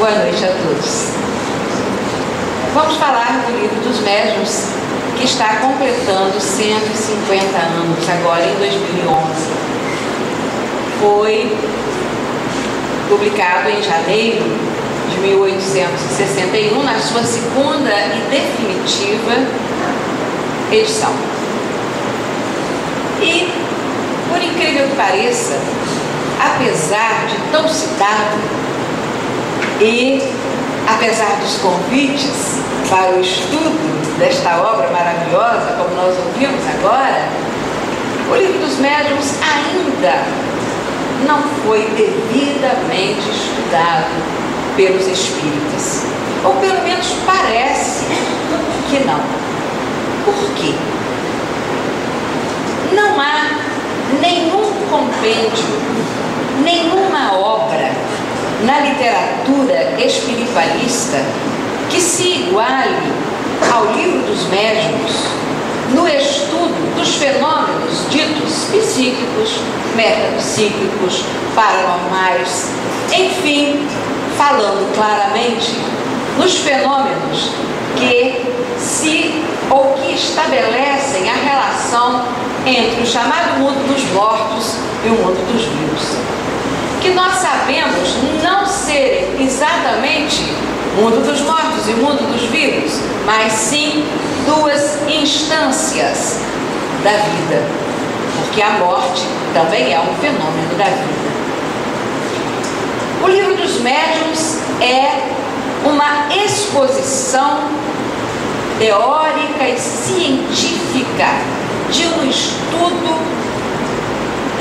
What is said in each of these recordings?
Boa noite a todos. Vamos falar do Livro dos Médiuns, que está completando 150 anos, agora em 2011. Foi publicado em janeiro de 1861, na sua segunda e definitiva edição. E, por incrível que pareça, apesar de tão citado e apesar dos convites para o estudo desta obra maravilhosa, como nós ouvimos agora, o Livro dos Médiuns ainda não foi devidamente estudado pelos espíritas. Ou pelo menos parece que não. Por quê? Não há nenhum compêndio, nenhuma obra na literatura espiritualista que se iguale ao Livro dos Médiuns no estudo dos fenômenos ditos psíquicos, metapsíquicos, paranormais, enfim, falando claramente nos fenômenos que estabelecem a relação entre o chamado mundo dos mortos e o mundo dos vivos, que nós sabemos não serem exatamente mundo dos mortos e mundo dos vivos, mas sim duas instâncias da vida, porque a morte também é um fenômeno da vida. O Livro dos Médiuns é uma exposição teórica e científica de um estudo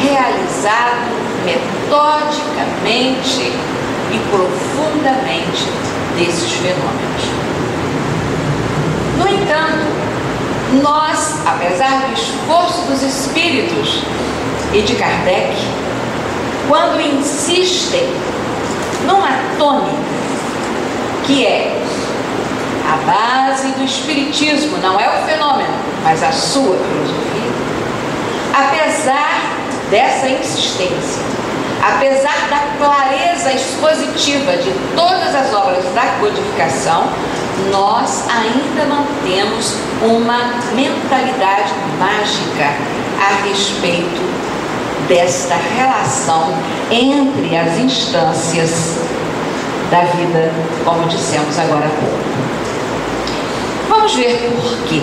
realizado metodicamente e profundamente desses fenômenos. No entanto, nós, apesar do esforço dos espíritos e de Kardec, quando insistem numa tônica que é a base do espiritismo, não é o fenômeno, mas a sua filosofia, apesar dessa insistência, apesar da clareza expositiva de todas as obras da codificação, nós ainda não temos uma mentalidade mágica a respeito desta relação entre as instâncias da vida, como dissemos agora há pouco. Vamos ver por quê.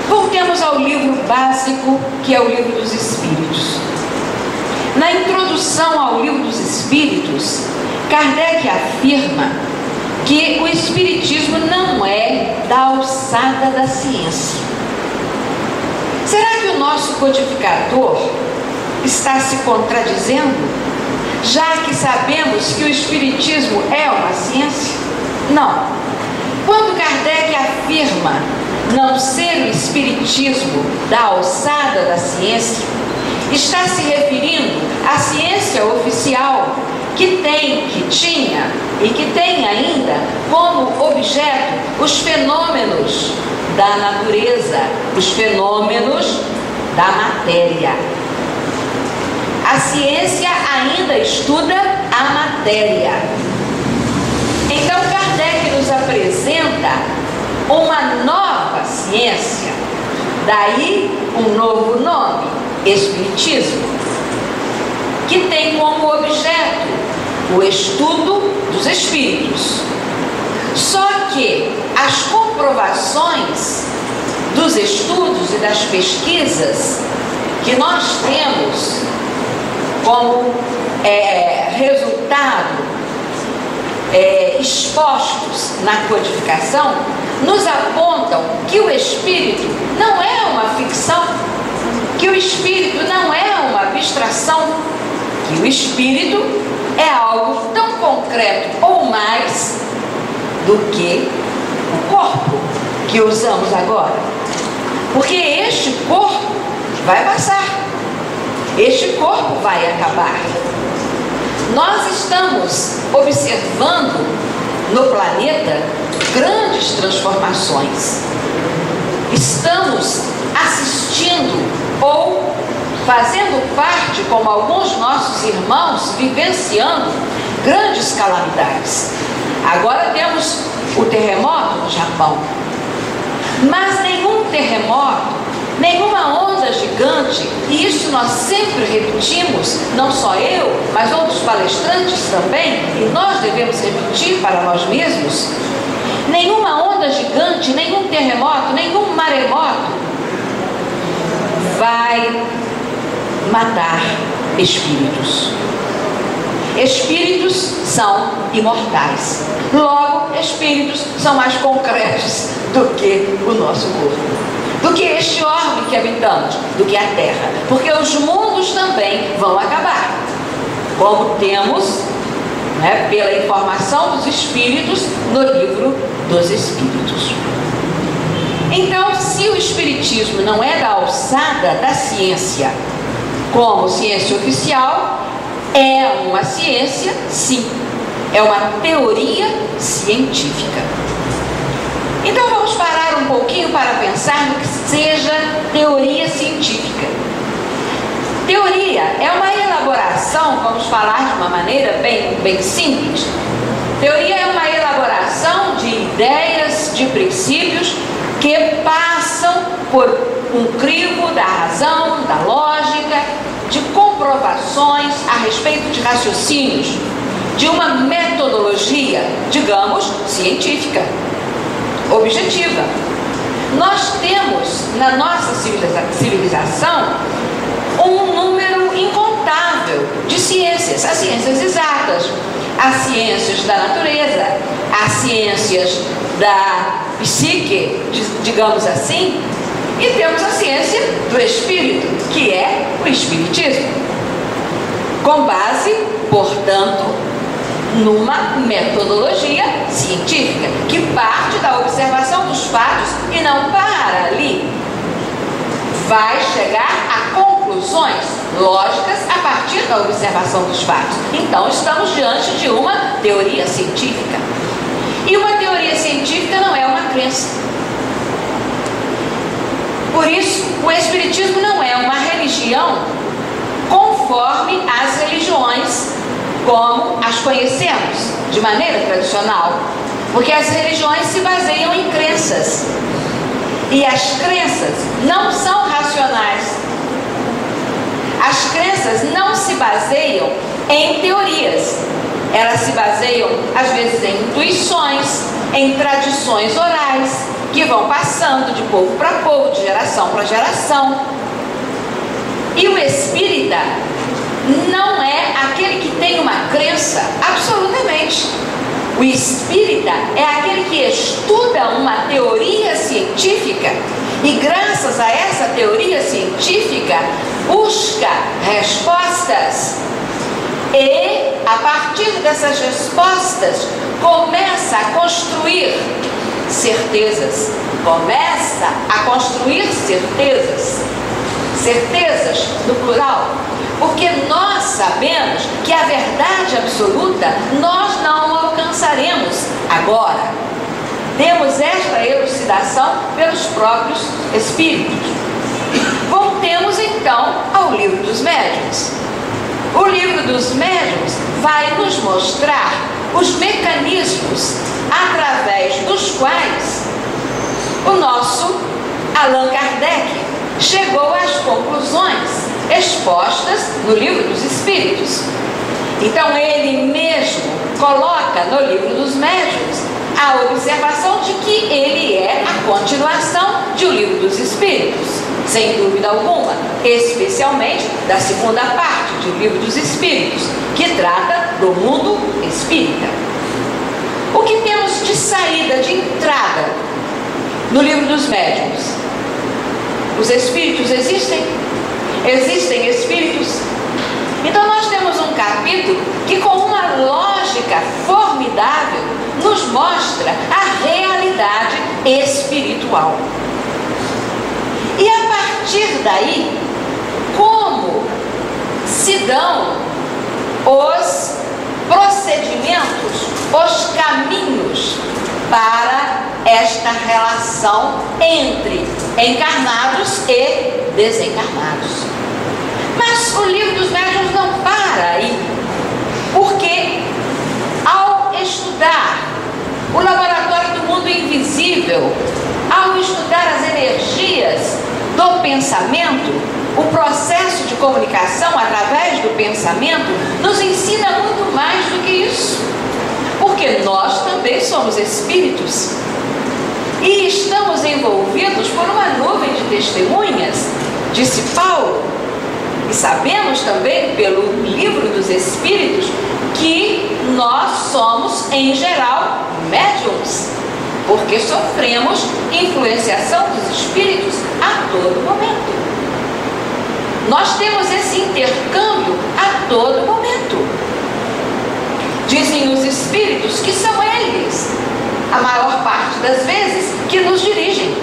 Voltemos ao livro básico, que é o Livro dos Espíritos. Na introdução ao Livro dos Espíritos, Kardec afirma que o Espiritismo não é da alçada da ciência. Será que o nosso codificador está se contradizendo, já que sabemos que o Espiritismo é uma ciência? Não. Quando Kardec afirma não ser o Espiritismo da alçada da ciência, está se referindo à ciência oficial que tinha e que tem ainda como objeto os fenômenos da natureza, os fenômenos da matéria. A ciência ainda estuda a matéria. Então Kardec nos apresenta uma nova ciência, daí um novo nome, Espiritismo, que tem como objeto o estudo dos espíritos. Só que as comprovações dos estudos e das pesquisas que nós temos como resultado expostos na codificação nos apontam que o espírito não é uma ficção, que o espírito não é uma abstração, que o espírito é algo tão concreto ou mais do que o corpo que usamos agora. Porque este corpo vai passar, este corpo vai acabar. Nós estamos observando no planeta grandes transformações. Estamos assistindo ou fazendo parte, como alguns nossos irmãos, vivenciando grandes calamidades. Agora temos o terremoto no Japão, mas nenhum terremoto, nenhuma onda gigante, e isso nós sempre repetimos, não só eu, mas outros palestrantes também, e nós devemos repetir para nós mesmos, nenhuma onda gigante, nenhum terremoto, nenhum maremoto vai matar espíritos. Espíritos são imortais. Logo, espíritos são mais concretos do que o nosso corpo, do que este orbe que habitamos, do que a Terra, porque os mundos também vão acabar, como temos, né, pela informação dos Espíritos no livro dos Espíritos. Então, se o Espiritismo não é da alçada da ciência como ciência oficial, é uma ciência, sim, é uma teoria científica. Então vamos parar um pouquinho para pensar no que seja teoria científica. Teoria é uma elaboração, vamos falar de uma maneira bem simples. Teoria é uma elaboração de ideias, de princípios que passam por um crivo da razão, da lógica, de comprovações a respeito de raciocínios, de uma metodologia, digamos, científica, objetiva. Nós temos na nossa civilização um número incontável de ciências, as ciências exatas, as ciências da natureza, as ciências da psique, digamos assim, e temos a ciência do espírito, que é o espiritismo, com base, portanto, numa metodologia científica que parte da observação dos fatos e não para ali. Vai chegar a conclusões lógicas a partir da observação dos fatos. Então, estamos diante de uma teoria científica. E uma teoria científica não é uma crença. Por isso, o Espiritismo não é uma religião conforme as religiões como as conhecemos, de maneira tradicional. Porque as religiões se baseiam em crenças. E as crenças não são racionais. As crenças não se baseiam em teorias. Elas se baseiam, às vezes, em intuições, em tradições orais, que vão passando de povo para povo, de geração para geração. E o espírita não é aquele que tem uma crença, absolutamente. O espírita é aquele que estuda uma teoria científica e, graças a essa teoria científica, busca respostas. E, a partir dessas respostas, começa a construir certezas. Começa a construir certezas. Certezas no plural. Porque nós sabemos que a verdade absoluta nós não alcançaremos agora. Temos esta elucidação pelos próprios espíritos. Voltemos então ao livro dos médiuns. O livro dos médiuns vai nos mostrar os mecanismos através dos quais o nosso Allan Kardec chegou às conclusões expostas no livro dos Espíritos. Então ele mesmo coloca no livro dos médiuns a observação de que ele é a continuação de O Livro dos Espíritos, sem dúvida alguma, especialmente da segunda parte de O Livro dos Espíritos, que trata do mundo espírita. O que temos de saída, de entrada no livro dos médiuns? Os espíritos existem? Existem espíritos? Então nós temos um capítulo que, com uma lógica formidável, nos mostra a realidade espiritual. E a partir daí, como se dão os procedimentos, os caminhos para esta relação entre encarnados e desencarnados. Mas o livro dos médiuns não para aí, porque o laboratório do mundo invisível, ao estudar as energias do pensamento, o processo de comunicação através do pensamento nos ensina muito mais do que isso, porque nós também somos espíritos e estamos envolvidos por uma nuvem de testemunhas, disse Paulo, e sabemos também pelo livro dos Espíritos que nós somos, em geral, médiums, porque sofremos influenciação dos espíritos a todo momento. Nós temos esse intercâmbio a todo momento. Dizem os espíritos que são eles, a maior parte das vezes, que nos dirigem.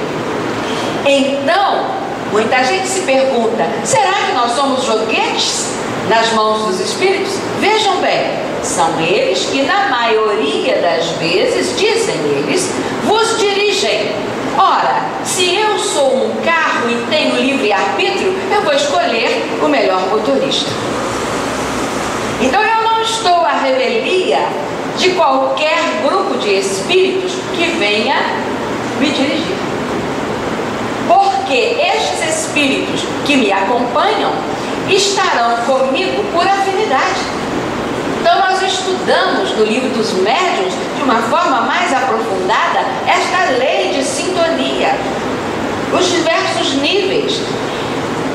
Então, muita gente se pergunta, será que nós somos joguetes nas mãos dos espíritos? Vejam bem, são eles que na maioria das vezes, dizem eles, vos dirigem. Ora, se eu sou um carro e tenho livre-arbítrio, eu vou escolher o melhor motorista. Então eu não estou à revelia de qualquer grupo de espíritos que venha me dirigir. Porque estes espíritos que me acompanham estarão comigo por afinidade. Então nós estudamos no livro dos médiuns, de uma forma mais aprofundada, esta lei de sintonia, os diversos níveis.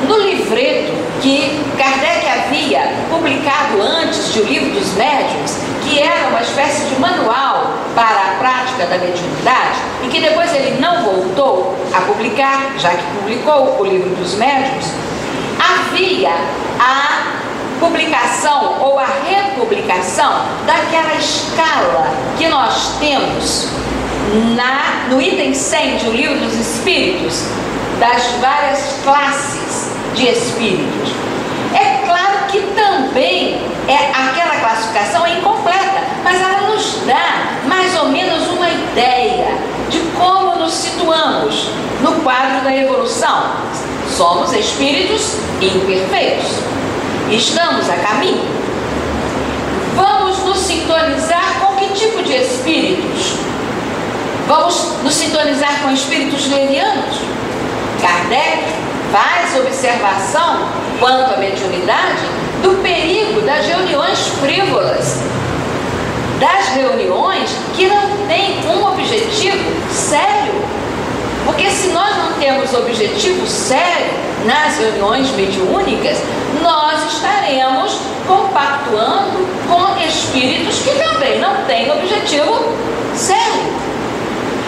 No livreto que Kardec havia publicado antes de O Livro dos Médiuns, que era uma espécie de manual para a prática da mediunidade, e que depois ele não voltou a publicar, já que publicou O Livro dos Médiuns, havia a publicação ou a republicação daquela escala que nós temos no item 100 de O Livro dos Espíritos, das várias classes de espíritos. É claro que também aquela classificação é incompleta, mas ela nos dá mais ou menos uma ideia de como nos situamos no quadro da evolução. Somos espíritos imperfeitos. Estamos a caminho. Vamos nos sintonizar com que tipo de espíritos? Vamos nos sintonizar com espíritos levianos? Kardec faz observação quanto à mediunidade do perigo das reuniões frívolas, das reuniões que não têm um objetivo sério. Porque se nós não temos objetivo sério nas reuniões mediúnicas, nós estaremos compactuando com espíritos que também não têm objetivo sério.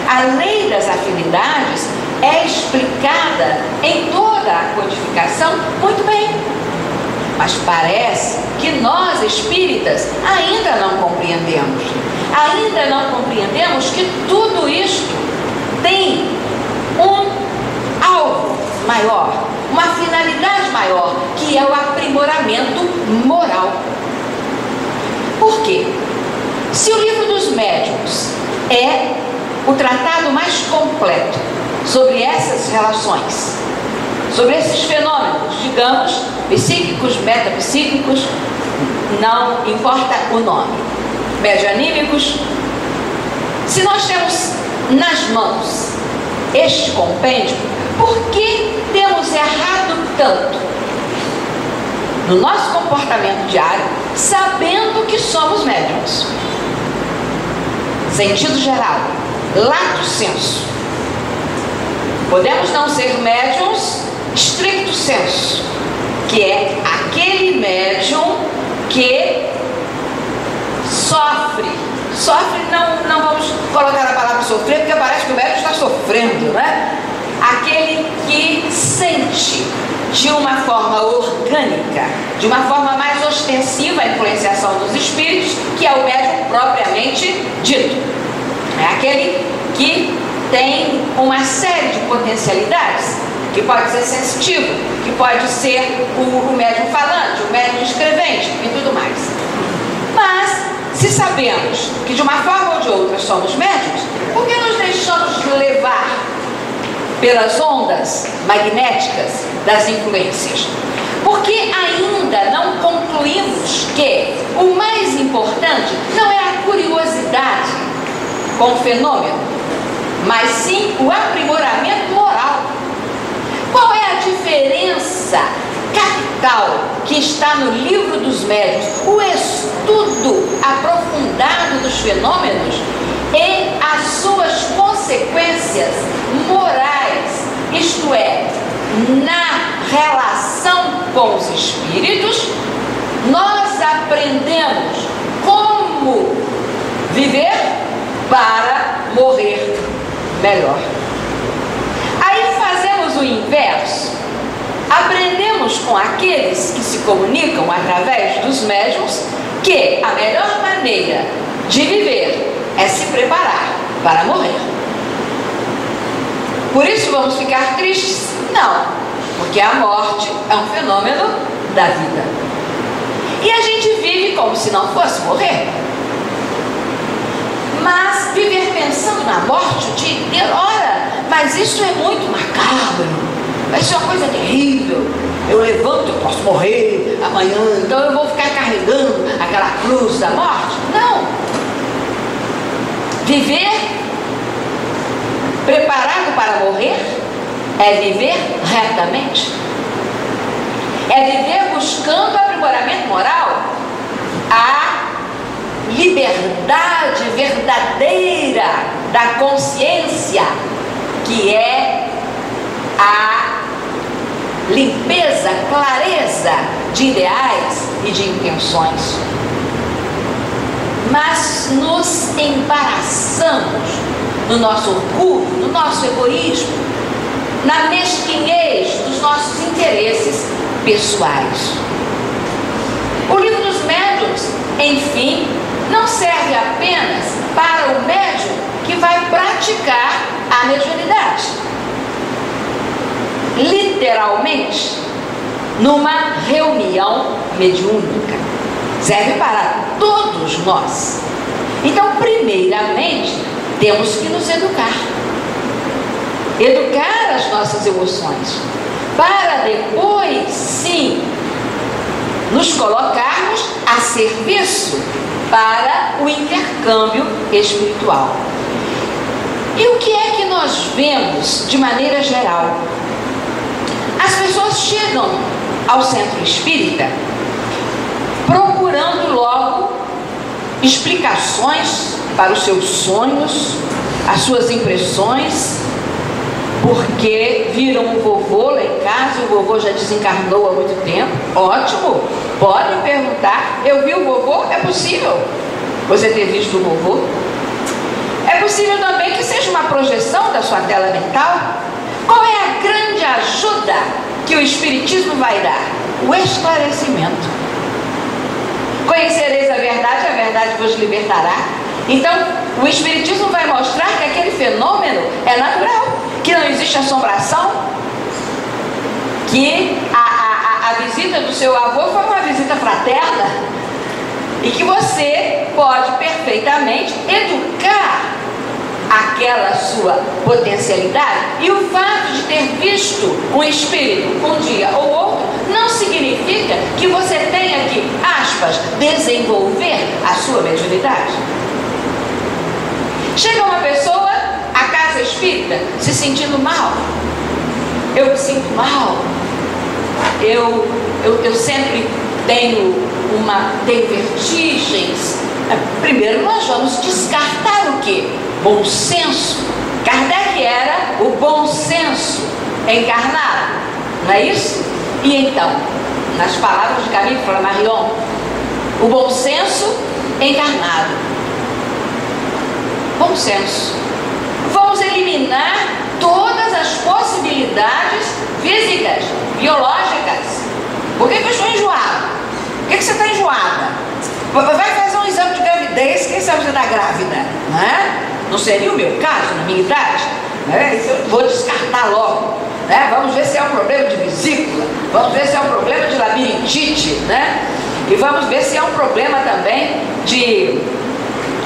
A lei das afinidades é explicada em toda a codificação muito bem. Mas parece que nós espíritas ainda não compreendemos. Ainda não compreendemos que tudo isto tem um alvo maior, uma finalidade maior, que é o aprimoramento moral. Por quê? Se o Livro dos Médiuns é o tratado mais completo sobre essas relações, sobre esses fenômenos, digamos, psíquicos, metapsíquicos, não importa o nome, medianímicos, se nós temos nas mãos este compêndio, por que temos errado tanto no nosso comportamento diário, sabendo que somos médiuns? Sentido geral, lato sensu. Podemos não ser médiuns stricto sensu, que é aquele médium que sofre, não vamos colocar a palavra sofrer, porque parece que o médium está sofrendo, né? Aquele que sente de uma forma orgânica, de uma forma mais ostensiva a influenciação dos espíritos, que é o médium propriamente dito. É aquele que tem uma série de potencialidades, que pode ser sensitivo, que pode ser o médium falante, o médium escrevente e tudo mais. Mas, se sabemos que de uma forma ou de outra somos médiuns, por que nos deixamos levar pelas ondas magnéticas das influências? Porque ainda não concluímos que o mais importante não é a curiosidade com o fenômeno, mas sim o aprimoramento moral. Qual é a diferença capital que está no Livro dos Médiuns? O estudo aprofundado dos fenômenos e as suas consequências morais, isto é, na relação com os espíritos, nós aprendemos como viver para morrer melhor. Aí fazemos o inverso. Aprendemos com aqueles que se comunicam através dos médiuns que a melhor maneira de viver é se preparar para morrer. Por isso vamos ficar tristes? Não, porque a morte é um fenômeno da vida. E a gente vive como se não fosse morrer. Mas viver pensando na morte o dia inteiro, ora, mas isso é muito macabro, isso é uma coisa terrível. Eu levanto, eu posso morrer amanhã, então eu vou ficar carregando aquela cruz da morte? Não. Viver preparado para morrer é viver retamente, é viver buscando aprimoramento moral, a liberdade verdadeira da consciência, que é a limpeza, clareza de ideais e de intenções. Mas nos embaraçamos no nosso orgulho, no nosso egoísmo, na mesquinhez dos nossos interesses pessoais. O Livro dos Médiuns, enfim, não serve apenas para o médium que vai praticar a mediunidade. Literalmente, numa reunião mediúnica. Serve para todos nós. Então, primeiramente, temos que nos educar. Educar as nossas emoções, para depois, sim, nos colocarmos a serviço para o intercâmbio espiritual. E o que é que nós vemos de maneira geral? As pessoas chegam ao centro espírita procurando logo explicações para os seus sonhos, as suas impressões, porque viram o vovô lá em casa, o vovô já desencarnou há muito tempo. Ótimo, podem perguntar. Eu vi o vovô? É possível você ter visto o vovô? É possível também que seja uma projeção da sua tela mental. Qual é a grande ajuda que o Espiritismo vai dar? O esclarecimento. Conhecereis a verdade vos libertará. Então, o Espiritismo vai mostrar que aquele fenômeno é natural, que não existe assombração, que a visita do seu avô foi uma visita fraterna e que você pode perfeitamente educar aquela sua potencialidade. E o fato de ter visto um espírito um dia ou outro não significa que você tenha que, aspas, desenvolver a sua mediunidade. Chega uma pessoa à casa espírita se sentindo mal. Eu me sinto mal. Eu sempre tenho vertigens. Primeiro nós vamos descartar o quê? Bom senso. Kardec era o bom senso encarnado, não é isso? E então, nas palavras de Camille Flammarion, o bom senso encarnado. Bom senso. Vamos eliminar todas as possibilidades físicas, biológicas. Por que eu estou enjoado? Por que você está enjoada? Vai fazer um exame de gravidez, quem sabe você está grávida, não é? Não seria o meu caso, na minha idade, né? Isso eu vou descartar logo, né? Vamos ver se é um problema de vesícula, vamos ver se é um problema de labirintite, né? E vamos ver se é um problema também de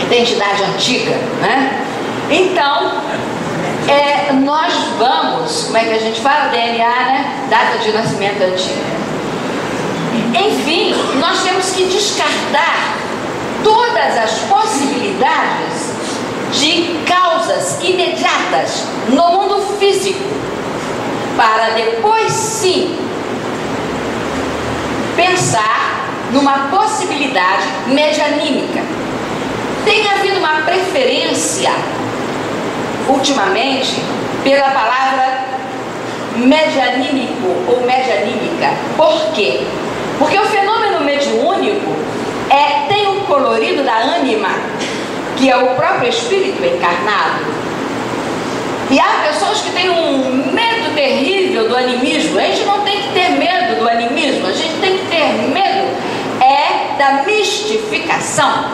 identidade antiga, né? Então, nós vamos, como é que a gente fala? DNA, né? Data de nascimento antiga. Enfim, nós temos que descartar todas as possibilidades de encarnadas no mundo físico, para depois sim pensar numa possibilidade medianímica. Tem havido uma preferência ultimamente pela palavra medianímico ou medianímica. Por quê? Porque o fenômeno mediúnico tem o colorido da ânima, que é o próprio espírito encarnado. E há pessoas que têm um medo terrível do animismo. A gente não tem que ter medo do animismo, a gente tem que ter medo da mistificação.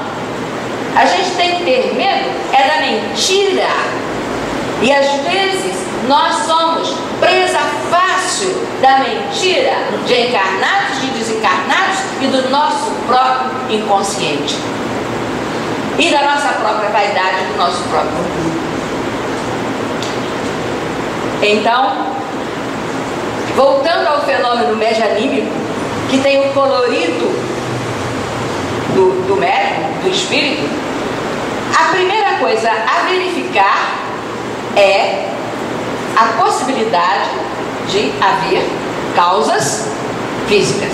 A gente tem que ter medo da mentira. E às vezes nós somos presa fácil da mentira de encarnados, de desencarnados e do nosso próprio inconsciente. E da nossa própria vaidade, do nosso próprio orgulho. Então, voltando ao fenômeno medianímico, que tem o colorido do médium, do espírito, a primeira coisa a verificar é a possibilidade de haver causas físicas.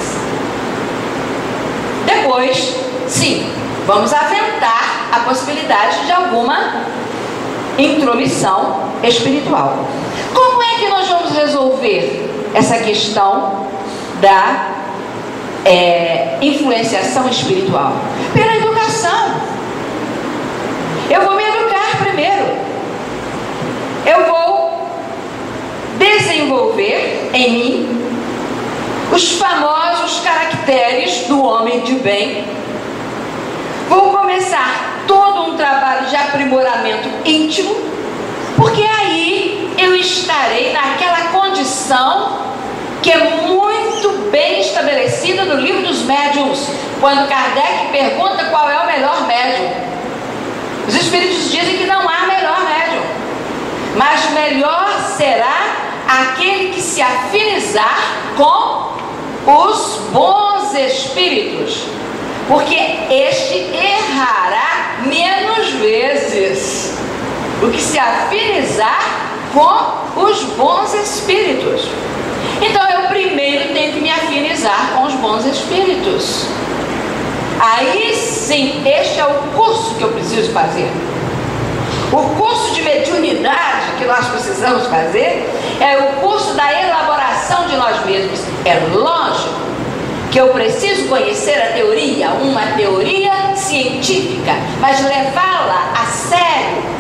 Depois, sim, vamos aventar a possibilidade de alguma intromissão espiritual. Como é que nós vamos resolver essa questão da influenciação espiritual? Pela educação. Eu vou me educar primeiro. Eu vou desenvolver em mim os famosos caracteres do homem de bem. Vou começar todo um trabalho de aprimoramento íntimo, porque aí eu estarei naquela condição que é muito bem estabelecida no livro dos médiuns, quando Kardec pergunta qual é o melhor médium. Os espíritos dizem que não há melhor médium, mas melhor será aquele que se afinizar com os bons espíritos, porque este errará menos vezes. O que se afinizar com os bons espíritos. Então eu primeiro tenho que me afinizar com os bons espíritos. Aí sim, este é o curso que eu preciso fazer. O curso de mediunidade que nós precisamos fazer é o curso da elaboração de nós mesmos. É lógico que eu preciso conhecer a teoria, uma teoria científica, mas levá-la a sério.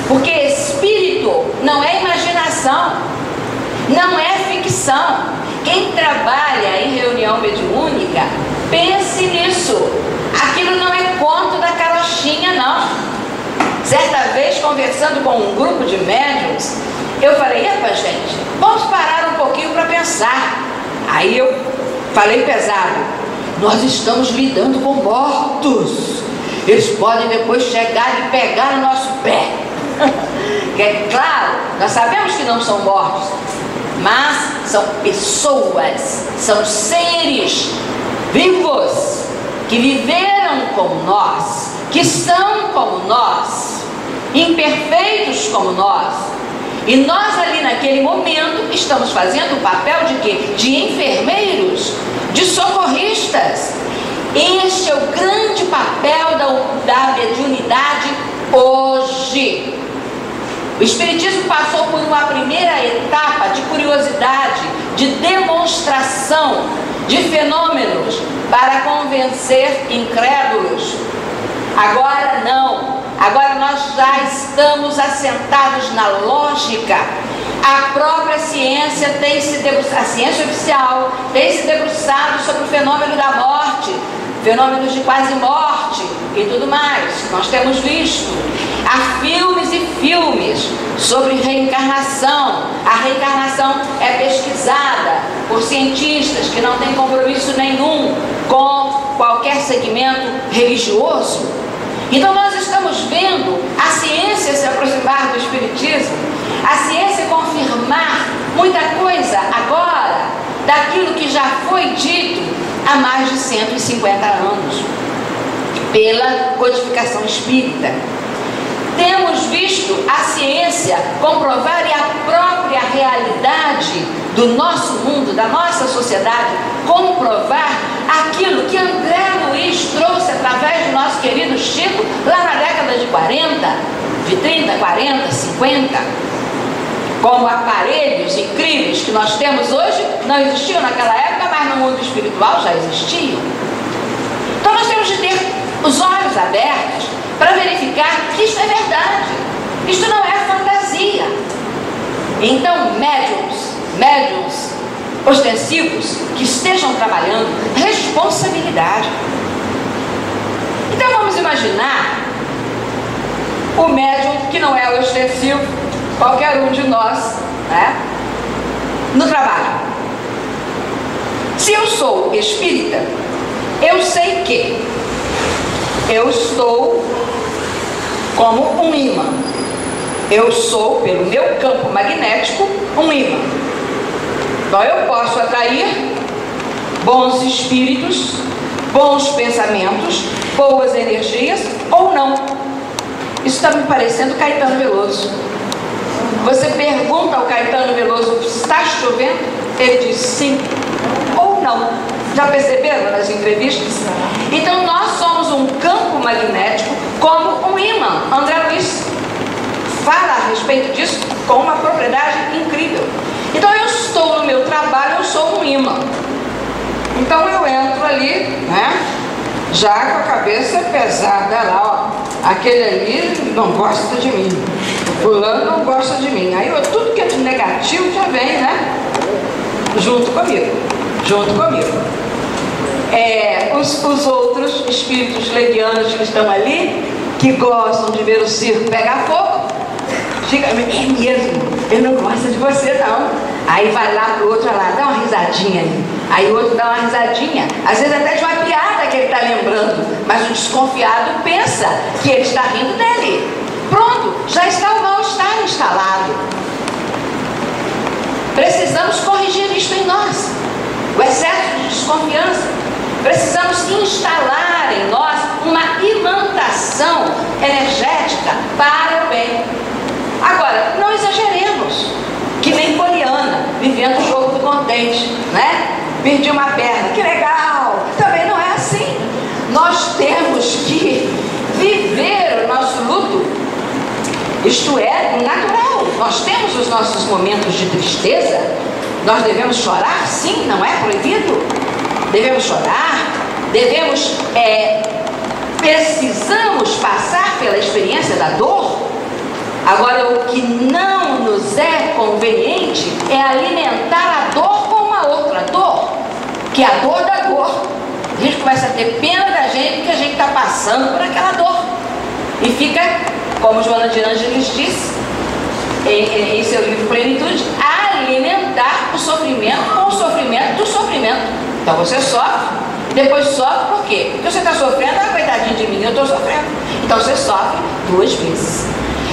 Porque espírito não é imaginação, não é ficção. Quem trabalha em reunião mediúnica, pense nisso. Aquilo não é conto da carochinha, não. Certa vez, conversando com um grupo de médiuns, eu falei: epa, gente, vamos parar um pouquinho para pensar. Aí eu falei pesado: nós estamos lidando com mortos. Eles podem depois chegar e pegar no nosso pé. Que é claro, nós sabemos que não são mortos, mas são pessoas, são seres vivos, que viveram como nós, que são como nós, imperfeitos como nós. E nós ali naquele momento estamos fazendo o papel de quê? De enfermeiros, de socorristas. Este é o grande papel da mediunidade hoje. O Espiritismo passou por uma primeira etapa de curiosidade, de demonstração de fenômenos para convencer incrédulos. Agora não. Agora nós já estamos assentados na lógica. A própria ciência a ciência oficial tem se debruçado sobre o fenômeno da morte, fenômenos de quase morte e tudo mais. Nós temos visto. Há filmes e filmes sobre reencarnação. A reencarnação é pesquisada por cientistas que não têm compromisso nenhum com qualquer segmento religioso. Então nós estamos vendo a ciência se aproximar do Espiritismo, a ciência confirmar muita coisa agora daquilo que já foi dito há mais de 150 anos pela codificação espírita. temos visto a ciência comprovar e a própria realidade do nosso mundo, da nossa sociedade, comprovar aquilo que André Luiz trouxe através do nosso querido Chico lá na década de 40, de 30, 40, 50, como aparelhos incríveis que nós temos hoje, não existiam naquela época, mas no mundo espiritual já existiam. Então nós temos de ter os olhos abertos para verificar que isto é verdade, isto não é fantasia. Então médiuns ostensivos que estejam trabalhando, responsabilidade. Então vamos imaginar o médium que não é ostensivo, qualquer um de nós, né, no trabalho. Se eu sou espírita, eu sei que eu estou como um imã. Eu sou, pelo meu campo magnético, um imã. Então eu posso atrair bons espíritos, bons pensamentos, boas energias ou não. Isso está me parecendo Caetano Veloso. Você pergunta ao Caetano Veloso: está chovendo? Ele diz sim ou não. Já perceberam nas entrevistas? Então nós somos um campo magnético como um imã. André Luiz fala a respeito disso com uma propriedade incrível. Então eu estou no meu trabalho, eu sou um imã. Então eu entro ali, né, já com a cabeça pesada lá, ó. Aquele ali não gosta de mim, o fulano não gosta de mim. Aí tudo que é de negativo já vem, né, junto comigo. Os outros espíritos levianos que estão ali, que gostam de ver o circo pegar fogo, fica, é mesmo, ele não gosta de você não. Aí vai lá pro outro lá, dá uma risadinha ali. Aí o outro dá uma risadinha, às vezes até de uma piada que ele está lembrando, mas o desconfiado pensa que ele está rindo dele. Pronto, já está o mal-estar instalado. Precisamos corrigir isto em nós, o excesso de desconfiança. Precisamos instalar em nós uma imantação energética para o bem. Agora, não exageremos, que nem Poliana, vivendo o jogo do contente, né? Perdi uma perna, que legal! Também não é assim. Nós temos que viver o nosso luto. Isto é natural. Nós temos os nossos momentos de tristeza. Nós devemos chorar, sim, não é proibido. Devemos chorar, precisamos passar pela experiência da dor. Agora, o que não nos é conveniente é alimentar a dor com uma outra dor, que é a dor da dor. A gente começa a ter pena da gente porque a gente está passando por aquela dor. E fica, como Joana de Ângeles disse em seu livro Plenitude, alimentar o sofrimento com o sofrimento do sofrimento. Então você sofre, depois sofre por quê? Porque você está sofrendo, coitadinho de mim, eu estou sofrendo. Então você sofre duas vezes.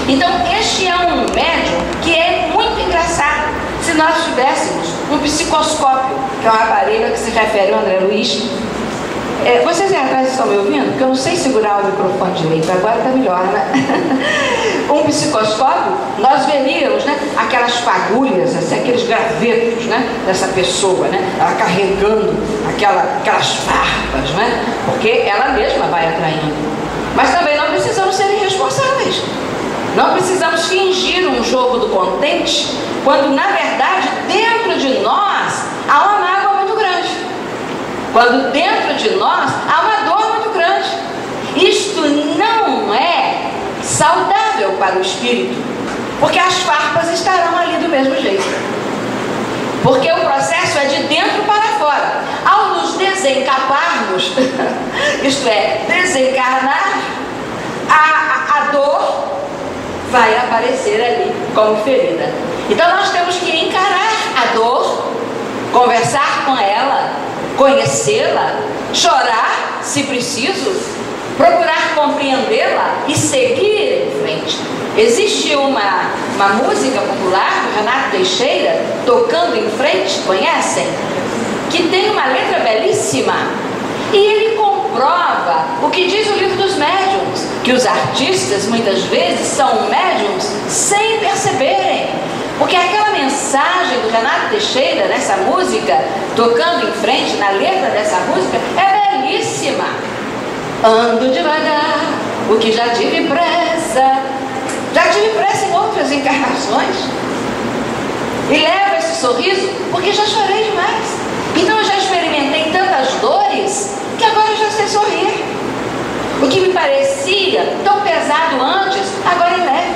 Então este é um médium que é muito engraçado. Se nós tivéssemos um psicoscópio, que é um aparelho que se refere ao André Luiz. Vocês aí atrás estão me ouvindo? Porque eu não sei segurar o microfone direito, agora está melhor, né? Um psicoscópio, nós veríamos, né, aquelas fagulhas, assim, aqueles gravetos, né, dessa pessoa, né, ela carregando aquelas farpas, né, porque ela mesma vai atraindo. Mas também não precisamos ser irresponsáveis. Não precisamos fingir um jogo do contente, quando na verdade dentro de nós há uma mágoa muito grande. Quando dentro de nós há uma dor muito grande. Isto não é saudável para o espírito, porque as farpas estarão ali do mesmo jeito. Porque o processo é de dentro para fora. Ao nos desencaparmos, isto é, desencarnar, a dor vai aparecer ali como ferida. Então nós temos que encarar a dor, conversar com ela, conhecê-la, chorar se preciso, procurar compreendê-la e seguir em frente. Existe uma música popular do Renato Teixeira, Tocando em Frente, conhecem? Que tem uma letra belíssima e ele comprova o que diz o livro dos médiuns, que os artistas muitas vezes são médiums sem perceberem, porque aquela mensagem do Renato Teixeira nessa música, tocando em frente na letra dessa música, é belíssima. Ando devagar, o que já tive pressa em outras encarnações, e levo esse sorriso porque já chorei demais. Então eu já experimentei tantas dores que agora eu já sei sorrir. O que me parecia tão pesado antes, agora é leve,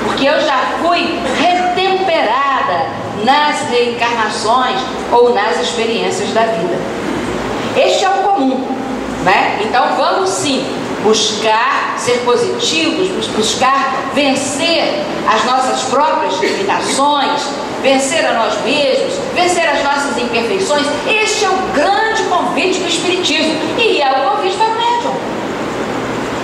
porque eu já fui retemperada nas reencarnações ou nas experiências da vida. Este é o comum, né? Então vamos sim buscar ser positivos, buscar vencer as nossas próprias limitações, vencer a nós mesmos, vencer as nossas imperfeições. Este é o grande convite do Espiritismo, e é o convite para o médium.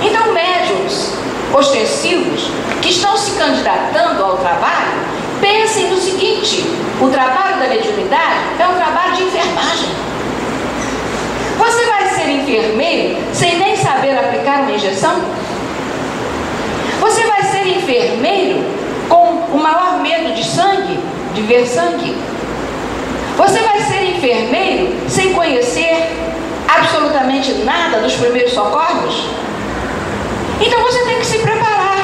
Então, médiums ostensivos que estão se candidatando ao trabalho, pensem no seguinte: o trabalho da mediunidade é um trabalho de enfermagem. Você vai ser enfermeiro sem nem saber aplicar uma injeção? Você vai ser enfermeiro com o maior medo de sangue, de ver sangue? Você vai ser enfermeiro sem conhecer absolutamente nada dos primeiros socorros? Então você tem que se preparar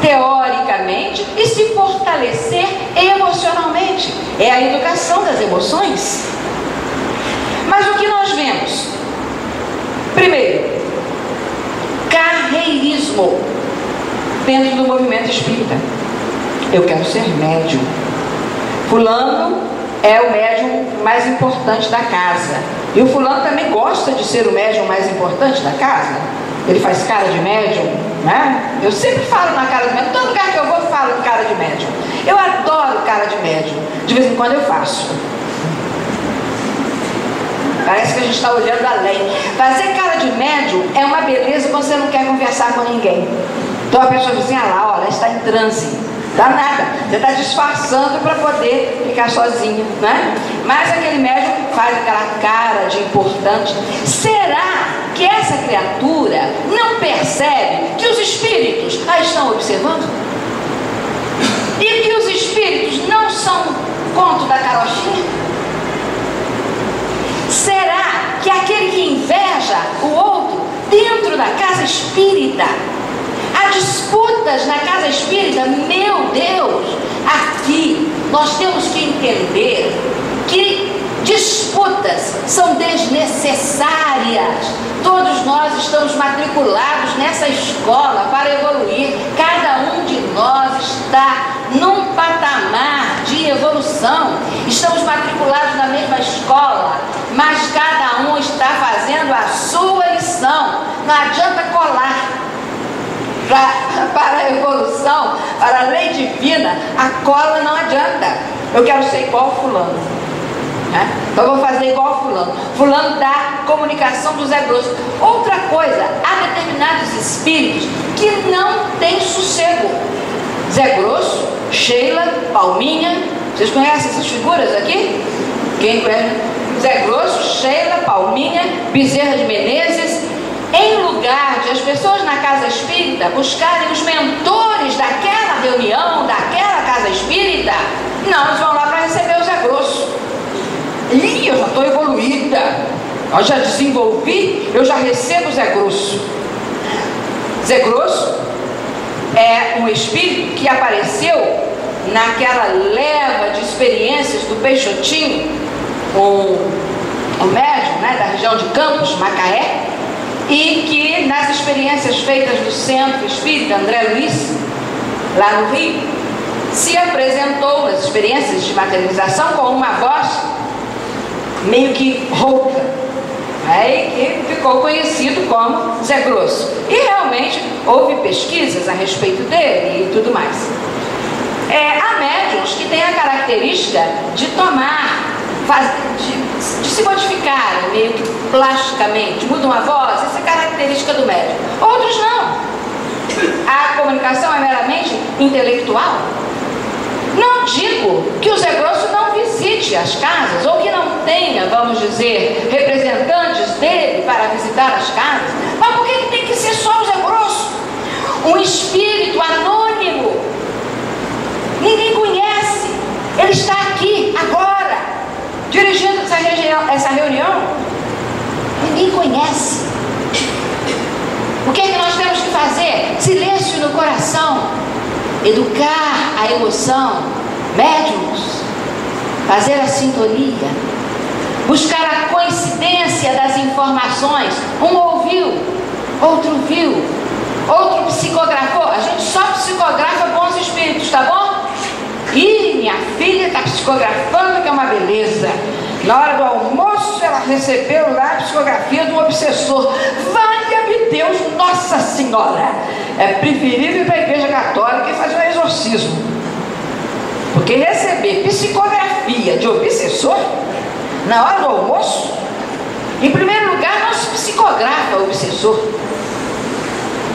teoricamente e se fortalecer emocionalmente. É a educação das emoções. Mas o que nós vemos? Primeiro, carreirismo dentro do movimento espírita. Eu quero ser médium. Fulano é o médium mais importante da casa. E o fulano também gosta de ser o médium mais importante da casa. Ele faz cara de médium, né? Eu sempre falo na cara de médium. Todo lugar que eu vou, eu falo cara de médium. Eu adoro cara de médium. De vez em quando eu faço. Parece que a gente está olhando além. Fazer cara de médium é uma beleza quando você não quer conversar com ninguém. Então a pessoa diz assim: ah lá, ó, ela está em transe. Dá nada, você está disfarçando para poder ficar sozinho, né? Mas aquele médium faz aquela cara de importante. Será que essa criatura não percebe que os espíritos a estão observando? E que os espíritos não são conto da carochinha? Será que aquele que inveja o outro dentro da casa espírita, há disputas na casa espírita? Meu Deus, aqui nós temos que entender que disputas são desnecessárias. Todos nós estamos matriculados nessa escola para evoluir. Cada um de nós está num patamar de evolução. Estamos matriculados na mesma escola, mas cada um está fazendo a sua lição. Não adianta colar. Para a evolução, para a lei divina, a cola não adianta. Eu quero ser igual fulano, né? Então eu vou fazer igual fulano. Fulano da comunicação do Zé Grosso. Outra coisa, há determinados espíritos que não têm sossego. Zé Grosso, Sheila, Palminha. Vocês conhecem essas figuras aqui? Quem conhece? Zé Grosso, Sheila, Palminha, Bezerra de Menezes. Em lugar de as pessoas na casa espírita buscarem os mentores daquela reunião, daquela casa espírita, não, eles vão lá para receber o Zé Grosso. Ih, eu já estou evoluída, eu já desenvolvi, eu já recebo o Zé Grosso. Zé Grosso é um espírito que apareceu naquela leva de experiências do Peixotinho, o médium, né, da região de Campos, Macaé, e que nas experiências feitas do Centro Espírita André Luiz, lá no Rio, se apresentou nas experiências de materialização com uma voz meio que rouca, né, e que ficou conhecido como Zé Grosso. E realmente houve pesquisas a respeito dele e tudo mais. Há médiuns que têm a característica de tomar, de se modificar meio que plasticamente, mudam a voz. Essa é a característica do médium. Outros não. A comunicação é meramente intelectual. Não digo que o Zé Grosso não visite as casas, ou que não tenha, vamos dizer, representantes dele para visitar as casas, mas por que tem que ser só o Zé silêncio no coração, educar a emoção, médiuns, fazer a sintonia, buscar a coincidência das informações. Um ouviu, outro viu, outro psicografou. A gente só psicografa bons espíritos, tá bom? Ih, minha filha está psicografando, que é uma beleza. Na hora do almoço ela recebeu lá a psicografia do obsessor. Valha-me Deus, Nossa Senhora! É preferível ir para a igreja católica e fazer um exorcismo, porque receber psicografia de obsessor na hora do almoço, em primeiro lugar, não se psicografa o obsessor,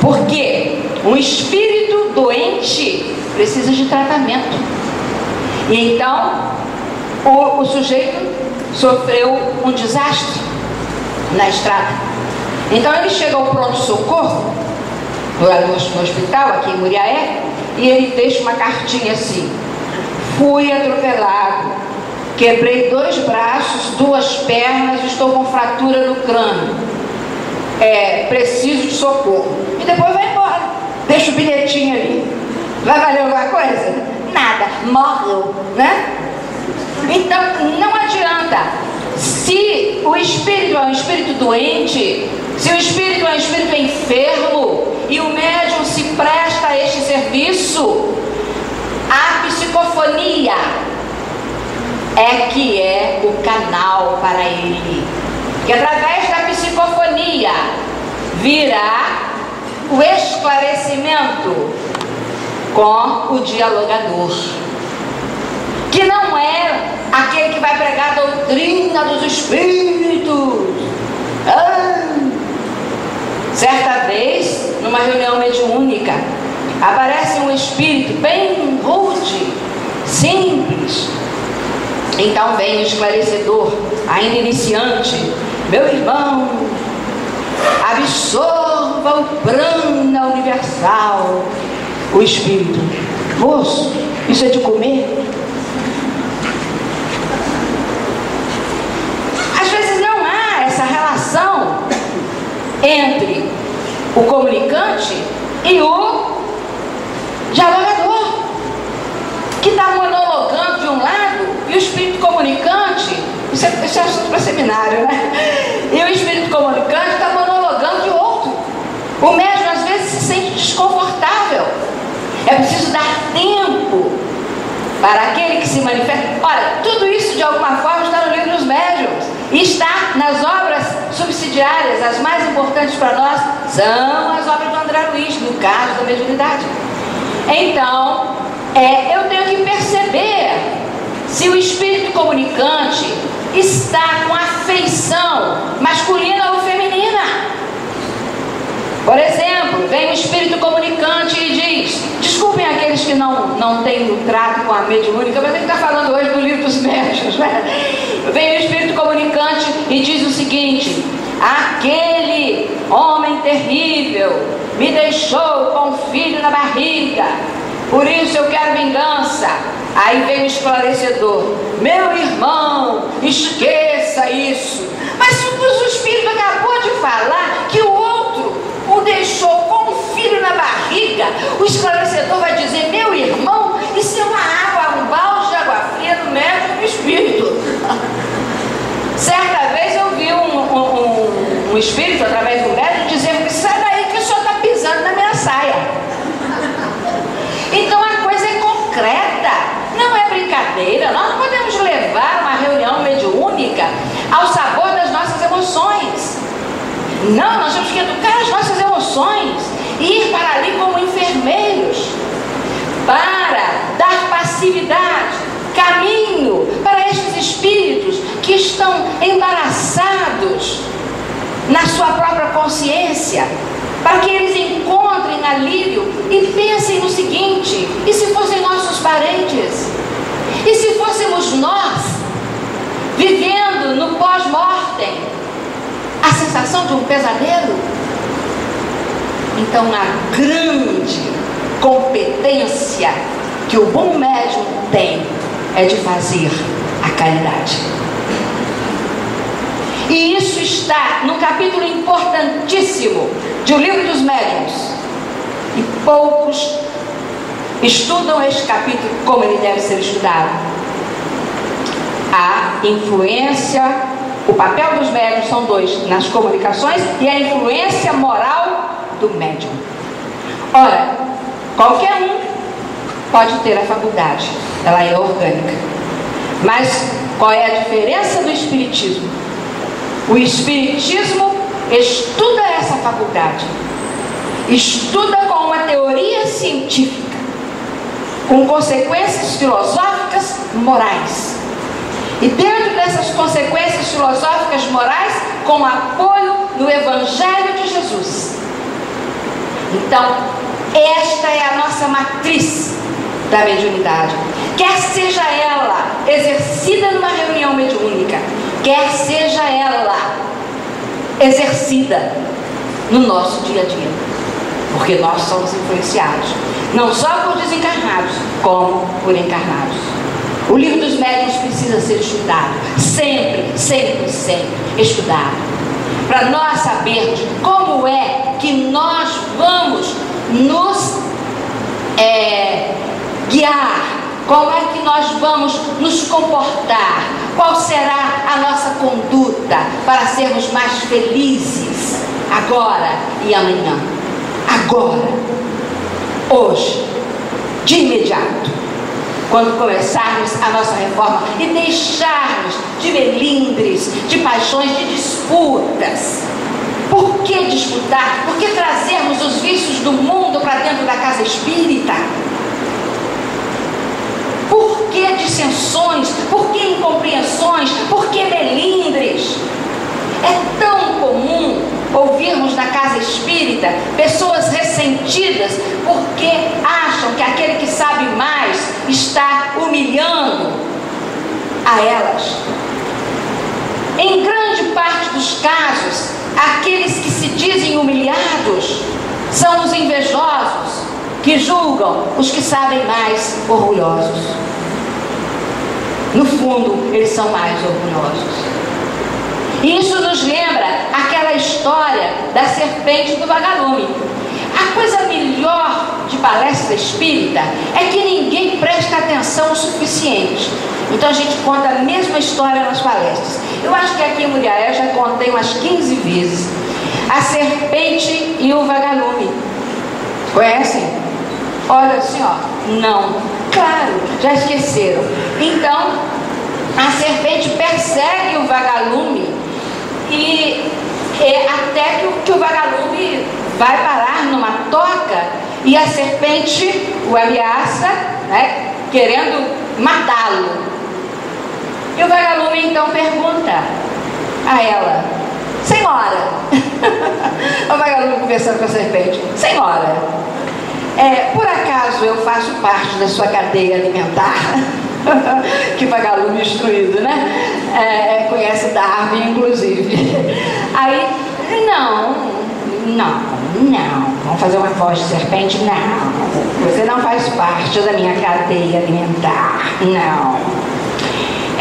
porque um espírito doente precisa de tratamento. E então o sujeito sofreu um desastre na estrada. Então ele chega ao pronto-socorro no hospital aqui em Muriaé, e ele deixa uma cartinha assim: fui atropelado, quebrei 2 braços, 2 pernas, estou com fratura no crânio, preciso de socorro. E depois vai embora, deixa o bilhetinho ali. Vai valer alguma coisa? Nada, morreu, né? Então não adianta. Se o espírito é um espírito doente, se o espírito é um espírito enfermo e o médium se presta a este serviço, a psicofonia que é o canal para ele, que através da psicofonia virá o esclarecimento com o dialogador, que não é aquele que vai pregar a doutrina dos espíritos. Certa vez, numa reunião mediúnica, aparece um espírito bem rude, simples. Então vem o esclarecedor, ainda iniciante: meu irmão, absorva o prana universal. O espírito: moço, isso é de comer? Às vezes não há essa relação entre o comunicante e o dialogador, que está monologando de um lado, e o espírito comunicante, isso é assunto para seminário, né? E o espírito comunicante está monologando de outro. O médium às vezes se sente desconfortável. É preciso dar tempo para aquele que se manifesta. Olha, tudo isso de alguma forma está no livro dos médiuns e está nas obras subsidiárias. As mais importantes para nós são as obras do André Luiz, no caso da mediunidade. Então, eu tenho que perceber se o espírito comunicante está com afeição masculina ou feminina. Por exemplo, vem o espírito comunicante e diz: desculpem aqueles que não têm um trato com a mediúnica, mas ele está falando hoje do livro dos médiuns, né? Vem o espírito comunicante e diz o seguinte: aquele homem terrível me deixou com um filho na barriga, por isso eu quero vingança. Aí vem o esclarecedor: meu irmão, esqueça isso. Mas o espírito acabou de falar que o outro o deixou com um filho na barriga. O esclarecedor vai dizer: meu irmão, isso é uma água, um balde de água fria no médium do espírito. Certa vez eu vi um espírito, através do médium, dizendo: sai daí que o senhor está pisando na minha saia. Então a coisa é concreta, não é brincadeira. Nós não podemos levar uma reunião mediúnica ao sabor das nossas emoções. Não, nós temos que educar as nossas emoções e ir para ali como enfermeiros, para dar passividade, caminho para estes espíritos que estão embaraçados na sua própria consciência, para que eles encontrem alívio e pensem no seguinte: e se fossem nossos parentes? E se fôssemos nós vivendo no pós-mortem? A sensação de um pesadelo? Então a grande competência que o bom médium tem é de fazer a caridade. E isso está num capítulo importantíssimo de O Livro dos Médiuns. E poucos estudam este capítulo como ele deve ser estudado. A influência, o papel dos médiuns são dois, nas comunicações, e a influência moral do médium. Ora, qualquer um pode ter a faculdade, ela é orgânica. Mas qual é a diferença do espiritismo? O espiritismo estuda essa faculdade, estuda com uma teoria científica, com consequências filosóficas morais. E dentro dessas consequências filosóficas morais, com apoio do Evangelho de Jesus. Então, esta é a nossa matriz da mediunidade. Quer seja ela exercida numa reunião mediúnica, quer seja ela exercida no nosso dia a dia. Porque nós somos influenciados, não só por desencarnados, como por encarnados. O livro dos médiuns precisa ser estudado, sempre, sempre, sempre estudado, para nós sabermos como é que nós vamos nos guiar, como é que nós vamos nos comportar, qual será a nossa conduta para sermos mais felizes agora e amanhã. Agora, hoje, de imediato, quando começarmos a nossa reforma e deixarmos de melindres, de paixões, de disputas. Por que disputar? Por que trazermos os vícios do mundo para dentro da casa espírita? Por que dissensões? Por que incompreensões? Por que melindres? É tão comum ouvirmos na casa espírita pessoas ressentidas porque acham que aquele que sabe mais está humilhando a elas. Em grande parte dos casos, aqueles que se dizem humilhados são os invejosos, que julgam os que sabem mais orgulhosos. No fundo, eles são mais orgulhosos. Isso nos lembra aquela história da serpente do vagalume. A coisa melhor de palestra espírita é que ninguém presta atenção o suficiente. Então a gente conta a mesma história nas palestras. Eu acho que aqui em Muriaé já contei umas 15 vezes. A serpente e o vagalume. Conhecem? Olha assim, ó. Não. Claro, já esqueceram. Então, a serpente persegue o vagalume e até que o vagalume vai parar numa toca e a serpente o ameaça, né, querendo matá-lo. E o vagalume então pergunta a ela: senhora, o vagalume conversando com a serpente: senhora, por acaso eu faço parte da sua cadeia alimentar? Que vagalume instruído, né? Conhece Darwin, inclusive. Aí, não. Vamos fazer uma voz de serpente? Não. Você não faz parte da minha cadeia alimentar. Não.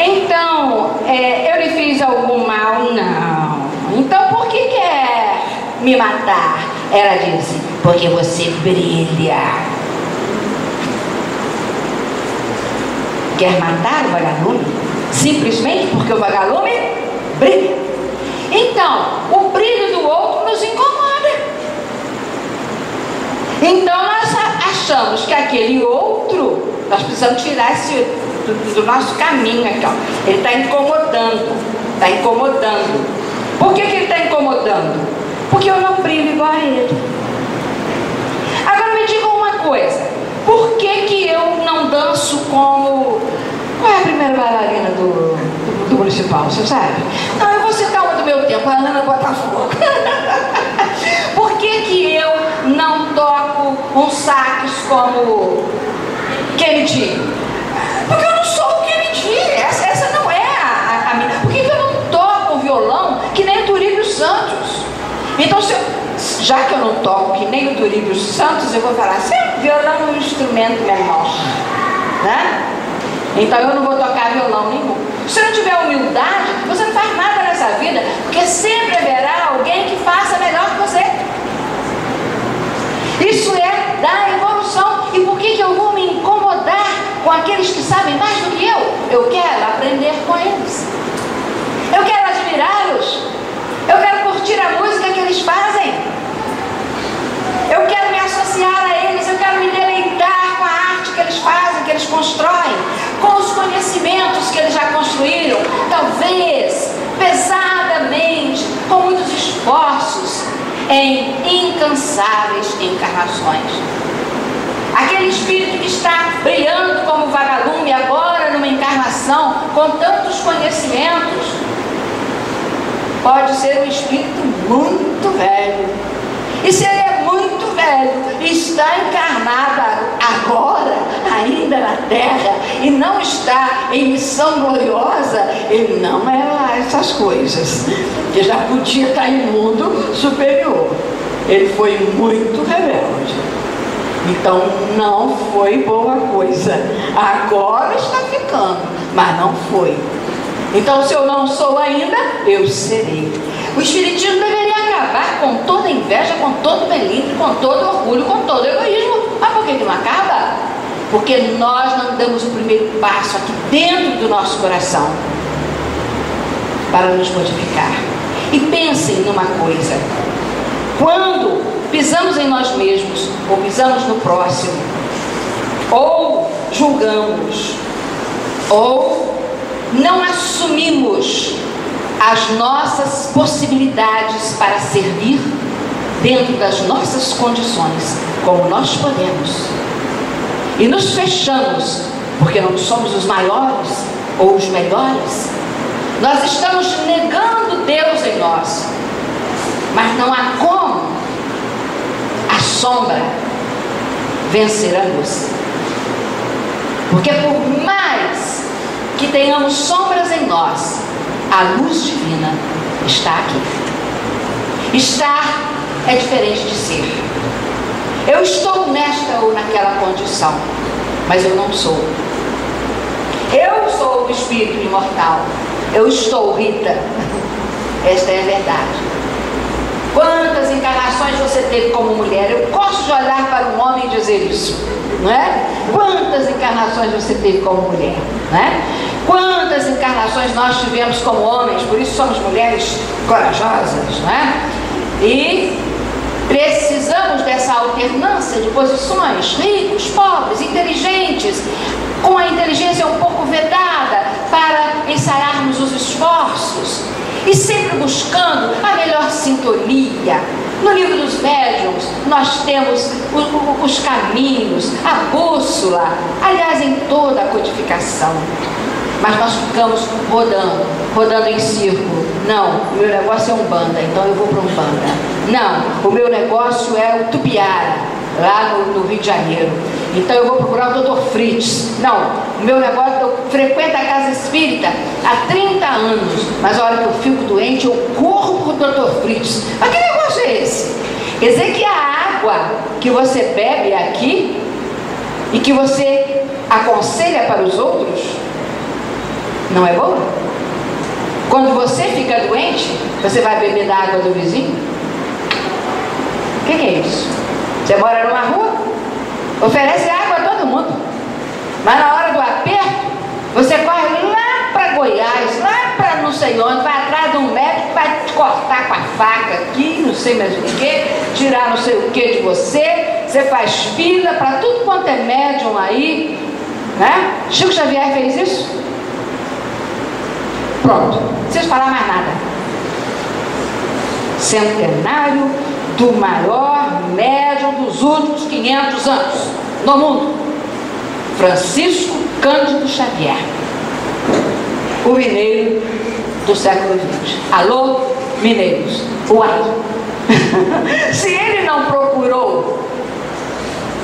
Então, eu lhe fiz algum mal? Não. Então, por que quer me matar? Ela disse: porque você brilha. Quer matar o vagalume? Simplesmente porque o vagalume brilha. Então, o brilho do outro nos incomoda. Então nós achamos que aquele outro, nós precisamos tirar esse do nosso caminho aqui, ó. Ele está incomodando. Está incomodando. Por que ele está incomodando? Porque eu não brilho igual a ele. Agora me digam uma coisa. Por que eu não danço como... Qual é a primeira bailarina do municipal, você sabe? Não, eu vou citar uma do meu tempo, a Ana Botafogo. Por que eu não toco um sax como Kennedy? Porque eu não sou o Kennedy. Essa não é a minha... Por que eu não toco o violão que nem o Turíbio Santos? Então, já que eu não toco que nem o Turíbio Santos, eu vou falar assim: violão é um instrumento menor, né? Então eu não vou tocar violão nenhum. Se você não tiver humildade, você não faz nada nessa vida, porque sempre haverá alguém que faça melhor que você. Isso é da aqueles que sabem mais do que eu quero aprender com eles. Eu quero admirá-los. Eu quero curtir a música que eles fazem. Eu quero me associar a eles. Eu quero me deleitar com a arte que eles fazem, que eles constroem, com os conhecimentos que eles já construíram, talvez pesadamente, com muitos esforços, em incansáveis encarnações. Aquele espírito que está brilhando como vagalume agora numa encarnação com tantos conhecimentos, pode ser um espírito muito velho. E se ele é muito velho e está encarnado agora, ainda na Terra, e não está em missão gloriosa, ele não é lá essas coisas. Ele já podia estar em mundo superior. Ele foi muito rebelde. Então não foi boa coisa. Agora está ficando, mas não foi. Então, se eu não sou ainda, eu serei. O espiritismo deveria acabar com toda inveja, com todo melindre, com todo orgulho, com todo egoísmo. Mas por que não acaba? Porque nós não damos o primeiro passo aqui dentro do nosso coração para nos modificar. E pensem numa coisa: quando pisamos em nós mesmos, ou pisamos no próximo, ou julgamos, ou não assumimos as nossas possibilidades para servir dentro das nossas condições, como nós podemos, e nos fechamos porque não somos os maiores ou os melhores, nós estamos negando Deus em nós. Mas não há como a sombra vencer a luz, porque por mais que tenhamos sombras em nós, a luz divina está aqui. Estar é diferente de ser. Eu estou nesta ou naquela condição, mas eu não sou. Eu sou o espírito imortal. Eu estou Rita. Esta é a verdade. Quantas encarnações você teve como mulher? Eu gosto de olhar para um homem e dizer isso, não é? Quantas encarnações você teve como mulher, não é? Quantas encarnações nós tivemos como homens? Por isso somos mulheres corajosas, não é? E precisamos dessa alternância de posições, ricos, pobres, inteligentes, com a inteligência um pouco vedada, para ensaiarmos os esforços e sempre buscando a melhor sintonia. No livro dos médiuns nós temos os caminhos, a bússola, aliás, em toda a codificação. Mas nós ficamos rodando em círculo. Não, o meu negócio é Umbanda, então eu vou para Umbanda. Não, o meu negócio é o Tupiara, lá no Rio de Janeiro. Então eu vou procurar o Dr. Fritz. Não, o meu negócio, eu frequento a casa espírita há 30 anos, mas a hora que eu fico doente, eu corro para o Dr. Fritz. Mas que negócio é esse? Quer dizer que a água que você bebe aqui e que você aconselha para os outros não é boa? Quando você fica doente, você vai beber da água do vizinho? O que é isso? Você mora numa rua, oferece água a todo mundo, mas na hora do aperto, você corre lá para Goiás, lá para não sei onde, vai atrás de um médico que vai te cortar com a faca aqui, não sei mais o que, tirar não sei o que de você, você faz fila para tudo quanto é médium aí, né? Chico Xavier fez isso? Pronto, não preciso falar mais nada. Centenário do maior médium dos últimos 500 anos no mundo, Francisco Cândido Xavier, o mineiro do século XX. Alô, mineiros, uai! Se ele não procurou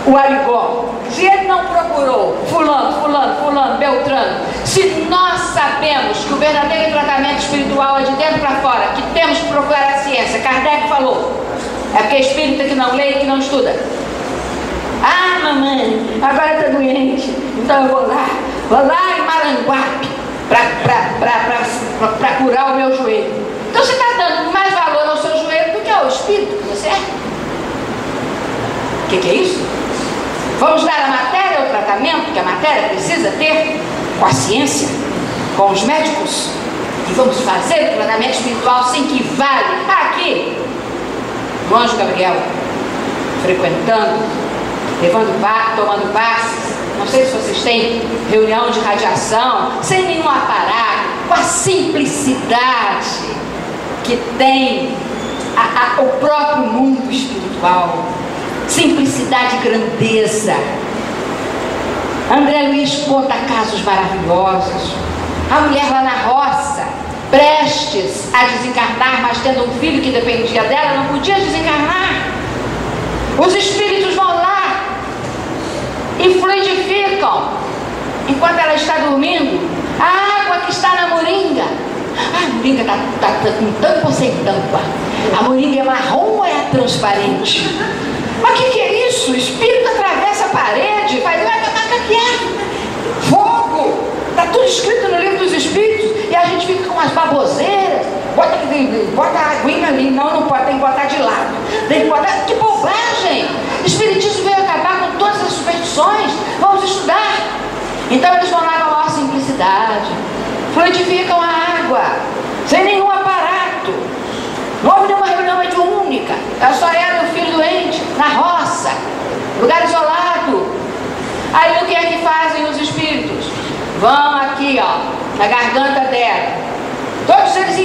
o Arigó, se ele não procurou fulano, Beltrano, se nós sabemos que o verdadeiro tratamento espiritual é de dentro para fora, que temos que procurar a ciência, Kardec falou, é porque é espírita que não lê e que não estuda. Ah, mamãe, agora está doente, então eu vou lá em Maranguape para curar o meu joelho. Então você está dando mais valor ao seu joelho do que ao espírito que você é. O que é isso? Vamos dar a matéria ao tratamento? aprofundamento que a matéria precisa ter com a ciência, com os médicos, e vamos fazer o tratamento espiritual sem que vale. Aqui, o anjo Gabriel, frequentando, tomando passes. Não sei se vocês têm reunião de radiação, sem nenhum aparato, com a simplicidade que tem o próprio mundo espiritual. Simplicidade e grandeza. André Luiz conta casos maravilhosos. A mulher lá na roça, prestes a desencarnar, mas tendo um filho que dependia dela, não podia desencarnar. Os espíritos vão lá e fluidificam, enquanto ela está dormindo, a água que está na moringa. A moringa está com tampa ou sem tampa? A moringa é marrom ou é transparente? Mas o que é isso? O espírito atravessa a parede, faz que é? Fogo! Está tudo escrito no livro dos espíritos e a gente fica com umas baboseiras. Bota a aguinha ali. Não pode, tem que botar de lado. Tem que botar. Que bobagem! O espiritismo veio acabar com todas as superstições. Vamos estudar. Então eles vão lá com a maior simplicidade, fluidificam a água, sem nenhum aparato. Não houve nenhuma reunião mediúnica. Ela só era o filho doente, na roça, lugar isolado. Aí o que é que fazem os espíritos? Vão aqui, ó, na garganta dela. Todos eles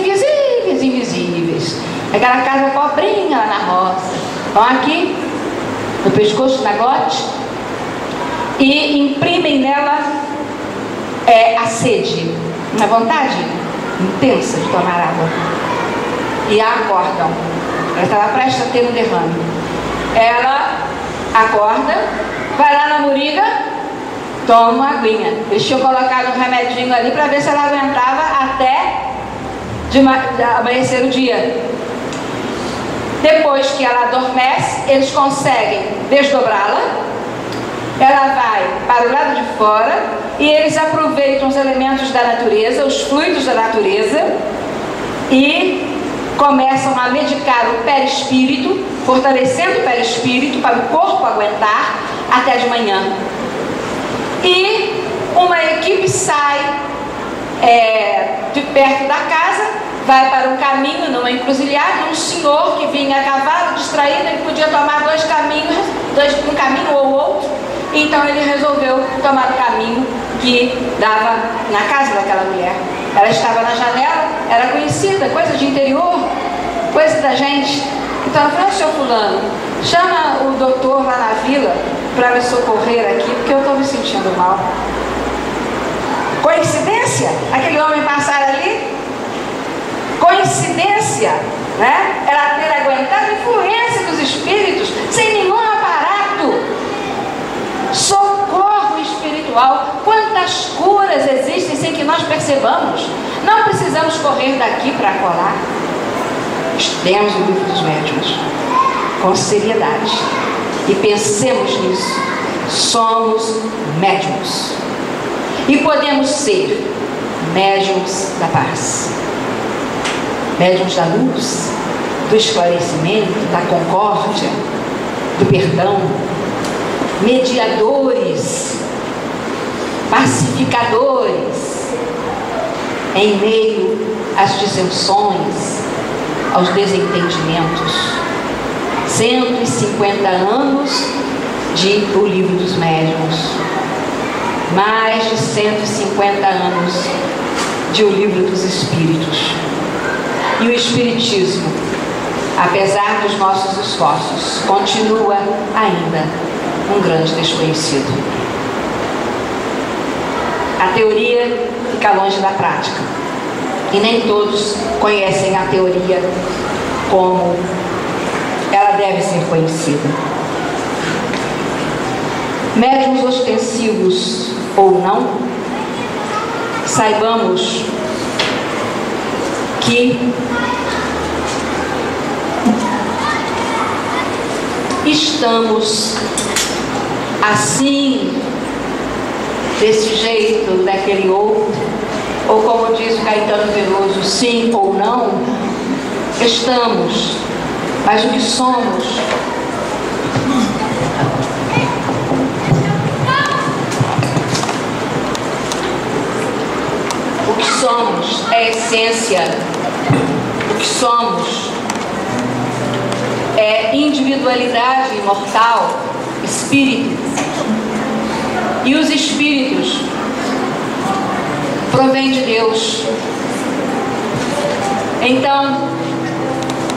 invisíveis. Aquela casa pobrinha lá na roça. Vão aqui, no pescoço da glote, e imprimem nela a sede, uma vontade intensa de tomar água. E a acordam. Ela estava prestes a ter um derrame. Ela acorda, vai lá na moringa, toma uma aguinha. Eles tinham colocado um remedinho ali para ver se ela aguentava até amanhecer o dia. Depois que ela adormece, eles conseguem desdobrá-la. Ela vai para o lado de fora e eles aproveitam os elementos da natureza, os fluidos da natureza, e começam a medicar o perispírito, fortalecendo o perispírito para o corpo aguentar até de manhã. E uma equipe sai de perto da casa, vai para um caminho, numa encruzilhada. Um senhor que vinha a cavalo, distraído, ele podia tomar dois caminhos, um caminho ou outro. Então ele resolveu tomar o caminho que dava na casa daquela mulher. Ela estava na janela, era conhecida, coisa de interior, coisa da gente. Então ela falou: seu fulano, chama o doutor lá na vila para me socorrer aqui, porque eu estou me sentindo mal. Coincidência? Aquele homem passar ali? Coincidência, né? Ela ter aguentado a influência dos espíritos sem nenhum aparato. Socorro espiritual. Quantas curas existem sem que nós percebamos? Não precisamos correr daqui para colar. Estudemos o livro dos médiuns com seriedade e pensemos nisso. Somos médiuns e podemos ser médiuns da paz, médiuns da luz, do esclarecimento, da concórdia, do perdão, mediadores, pacificadores, em meio às dissensões, aos desentendimentos. 150 anos de O Livro dos Médiuns, mais de 150 anos de O Livro dos Espíritos. E o Espiritismo, apesar dos nossos esforços, continua ainda um grande desconhecido. A teoria fica longe da prática e nem todos conhecem a teoria como ela deve ser conhecida. Médiuns ostensivos ou não, saibamos que estamos assim, desse jeito, daquele outro, ou como diz o Caetano Veloso, sim ou não, estamos, mas o que somos essência do que somos é individualidade imortal, espírito. E os espíritos provêm de Deus. Então,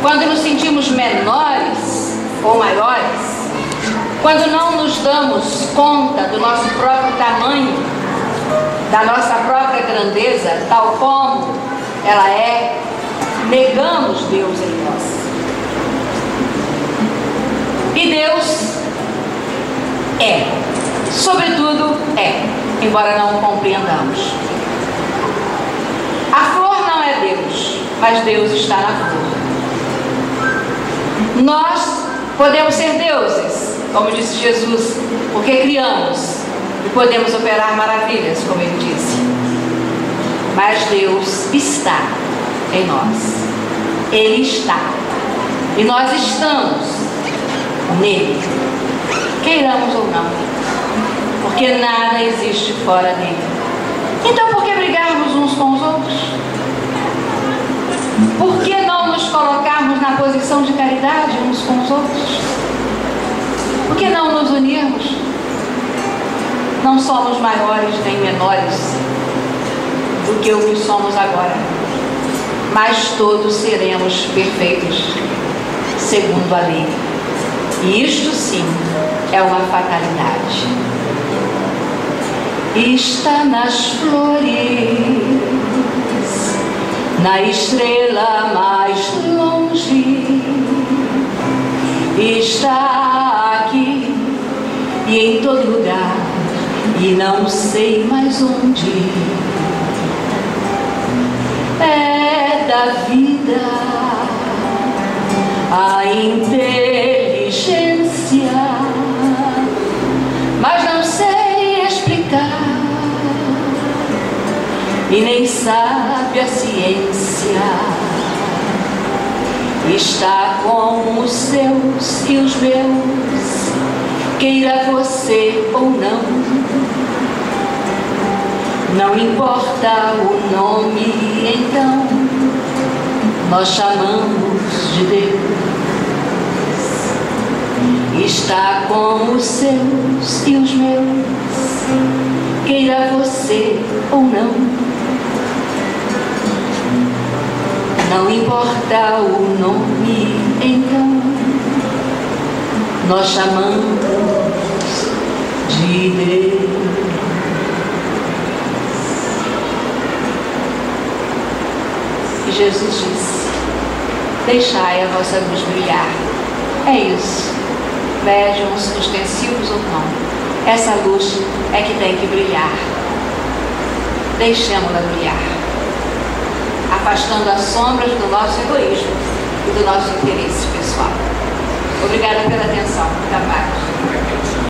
quando nos sentimos menores ou maiores, quando não nos damos conta do nosso próprio tamanho, da nossa própria grandeza, tal como ela é, negamos Deus em nós. E Deus é, sobretudo é, embora não o compreendamos. A flor não é Deus, mas Deus está na flor. Nós podemos ser deuses, como disse Jesus, porque criamos e podemos operar maravilhas, como ele disse. Mas Deus está em nós. Ele está. E nós estamos nele, queiramos ou não, porque nada existe fora dele. Então, por que brigarmos uns com os outros? Por que não nos colocarmos na posição de caridade uns com os outros? Por que não nos unirmos? Não somos maiores nem menores do que o que somos agora, mas todos seremos perfeitos, segundo a lei. E isto sim é uma fatalidade. Está nas flores, na estrela mais longe, está aqui e em todo lugar, e não sei mais onde. É da vida a inteligência, mas não sei explicar, e nem sabe a ciência. Está com os seus e os meus, queira você ou não. Não importa o nome, então nós chamamos de Deus. Está com os seus e os meus, queira você ou não. Não importa o nome, então nós chamamos de Deus. E Jesus disse: deixai a vossa luz brilhar. É isso. Médiuns, ostensivos ou não, essa luz é que tem que brilhar. Deixemos-la brilhar, afastando as sombras do nosso egoísmo e do nosso interesse pessoal. Obrigada pela atenção. Muita paz.